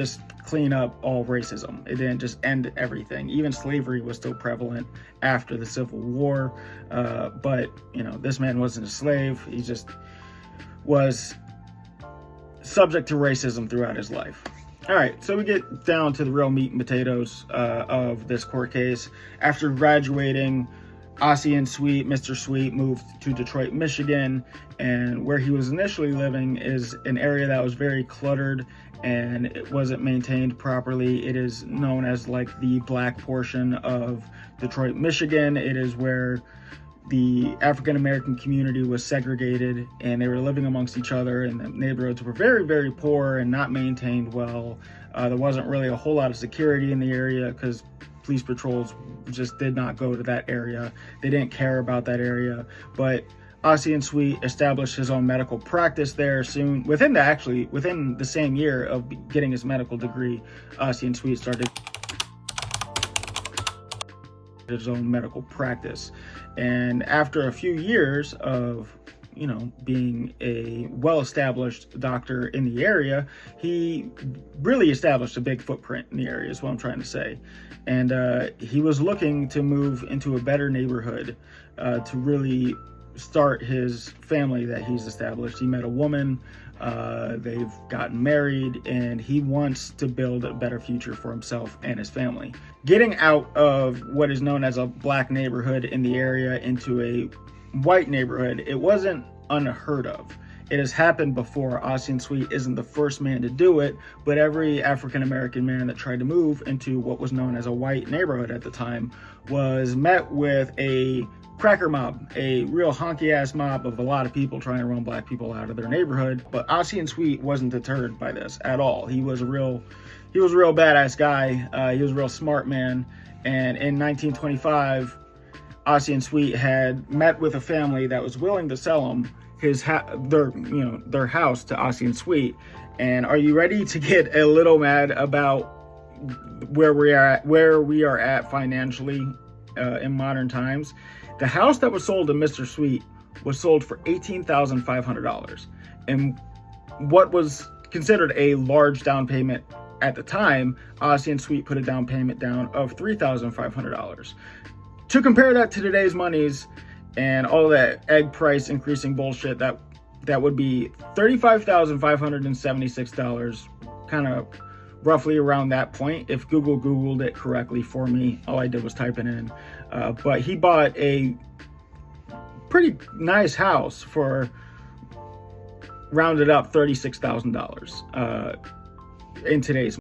just clean up all racism. It didn't just end everything. Even slavery was still prevalent after the Civil War. But, this man wasn't a slave. He just was subject to racism throughout his life. All right, so we get down to the real meat and potatoes of this court case. After graduating, Ossian Sweet, Mr. Sweet, moved to Detroit, Michigan, and where he was initially living is an area that was very cluttered and it wasn't maintained properly. It is known as like the black portion of Detroit, Michigan. It is where the African American community was segregated and they were living amongst each other, and the neighborhoods were very, very poor and not maintained well. There wasn't really a whole lot of security in the area because police patrols just did not go to that area. They didn't care about that area. But Ossian Sweet established his own medical practice there soon. Within the same year of getting his medical degree, Ossian Sweet started his own medical practice. And after a few years of being a well-established doctor in the area, he really established a big footprint in the area, is what I'm trying to say. And he was looking to move into a better neighborhood to really start his family that he's established. He met a woman, they've gotten married, and he wants to build a better future for himself and his family. Getting out of what is known as a black neighborhood in the area into a white neighborhood, it wasn't unheard of. It has happened before. Ossian Sweet isn't the first man to do it, but every African American man that tried to move into what was known as a white neighborhood at the time was met with a cracker mob, a real honky ass mob of a lot of people trying to run black people out of their neighborhood. But Ossian Sweet wasn't deterred by this at all. He was a real badass guy. He was a real smart man. And in 1925, Ossian Sweet had met with a family that was willing to sell him their house to Ossian Sweet. And are you ready to get a little mad about where we are at financially in modern times? The house that was sold to Mr. Sweet was sold for $18,500, and what was considered a large down payment at the time, Ossian Sweet put a down payment down of $3,500. To compare that to today's monies and all that egg price increasing bullshit, that would be $35,576, kind of roughly around that point if Google Googled it correctly for me. All I did was type it in. But he bought a pretty nice house for, rounded up, $36,000 in today's